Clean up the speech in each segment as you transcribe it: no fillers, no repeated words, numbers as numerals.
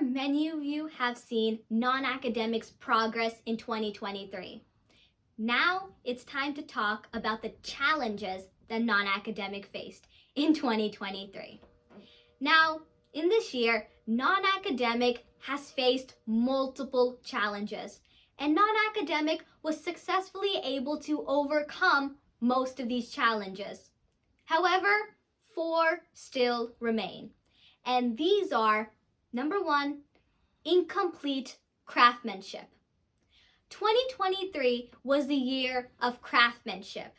sure many of you have seen non-academics' progress in 2023. Now it's time to talk about the challenges that non-academic faced in 2023. Now, in this year, non-academic has faced multiple challenges, and non-academic was successfully able to overcome most of these challenges. However, 4 still remain, and these are: number 1, incomplete craftsmanship. 2023 was the year of craftsmanship,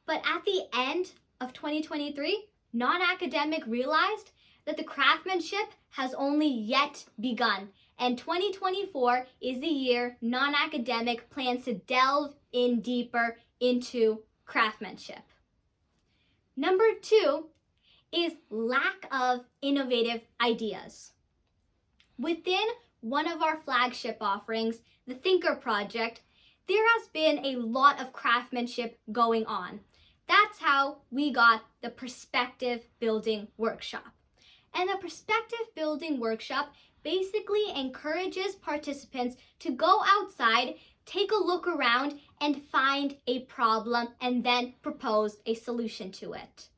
but at the end of 2023, non-academic realized that the craftsmanship has only yet begun, and 2024 is the year non-academic plans to delve in deeper into craftsmanship. Number 2 is lack of innovative ideas. Within one of our flagship offerings, the Thinker Project, there has been a lot of craftsmanship going on. That's how we got the Perspective Building Workshop. And the Perspective Building Workshop basically encourages participants to go outside, take a look around, and find a problem and then propose a solution to it.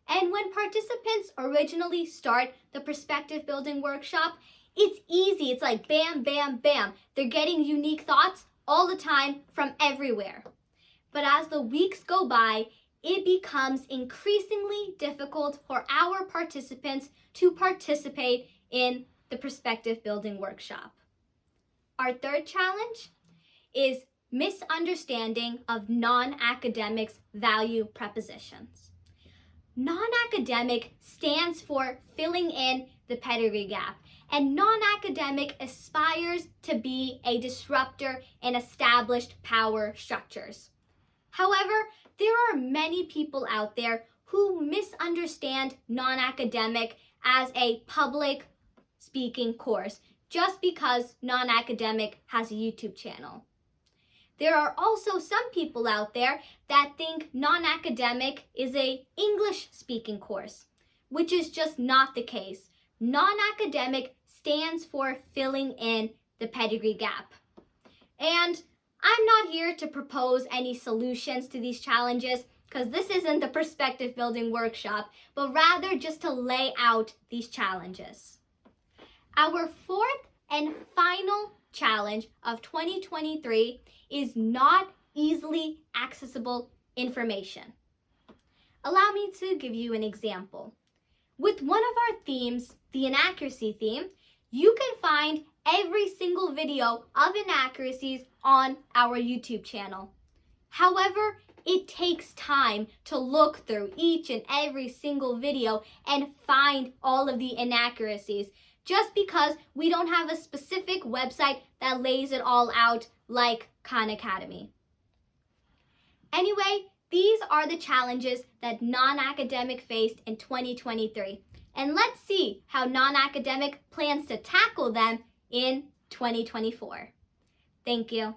And when participants originally start the Perspective Building Workshop, it's easy. It's like bam, bam, bam. They're getting unique thoughts all the time from everywhere. But as the weeks go by, it becomes increasingly difficult for our participants to participate in the Perspective Building Workshop. Our third challenge is misunderstanding of non-academics' value prepositions. Non-academic stands for filling in the pedigree gap, and non-academic aspires to be a disruptor in established power structures. However, there are many people out there who misunderstand non-academic as a public speaking course just because non-academic has a YouTube channel. There are also some people out there that think non-academic is an English speaking course, which is just not the case. Non-academic stands for filling in the pedigree gap. And I'm not here to propose any solutions to these challenges because this isn't the Perspective Building Workshop, but rather just to lay out these challenges. Our fourth and final challenge of 2023 is not easily accessible information. Allow me to give you an example. With one of our themes, the inaccuracy theme, you can find every single video of inaccuracies on our YouTube channel. However, it takes time to look through each and every single video and find all of the inaccuracies, just because we don't have a specific website that lays it all out like Khan Academy. Anyway, these are the challenges that non-academic faced in 2023. And let's see how non-academic plans to tackle them in 2024. Thank you.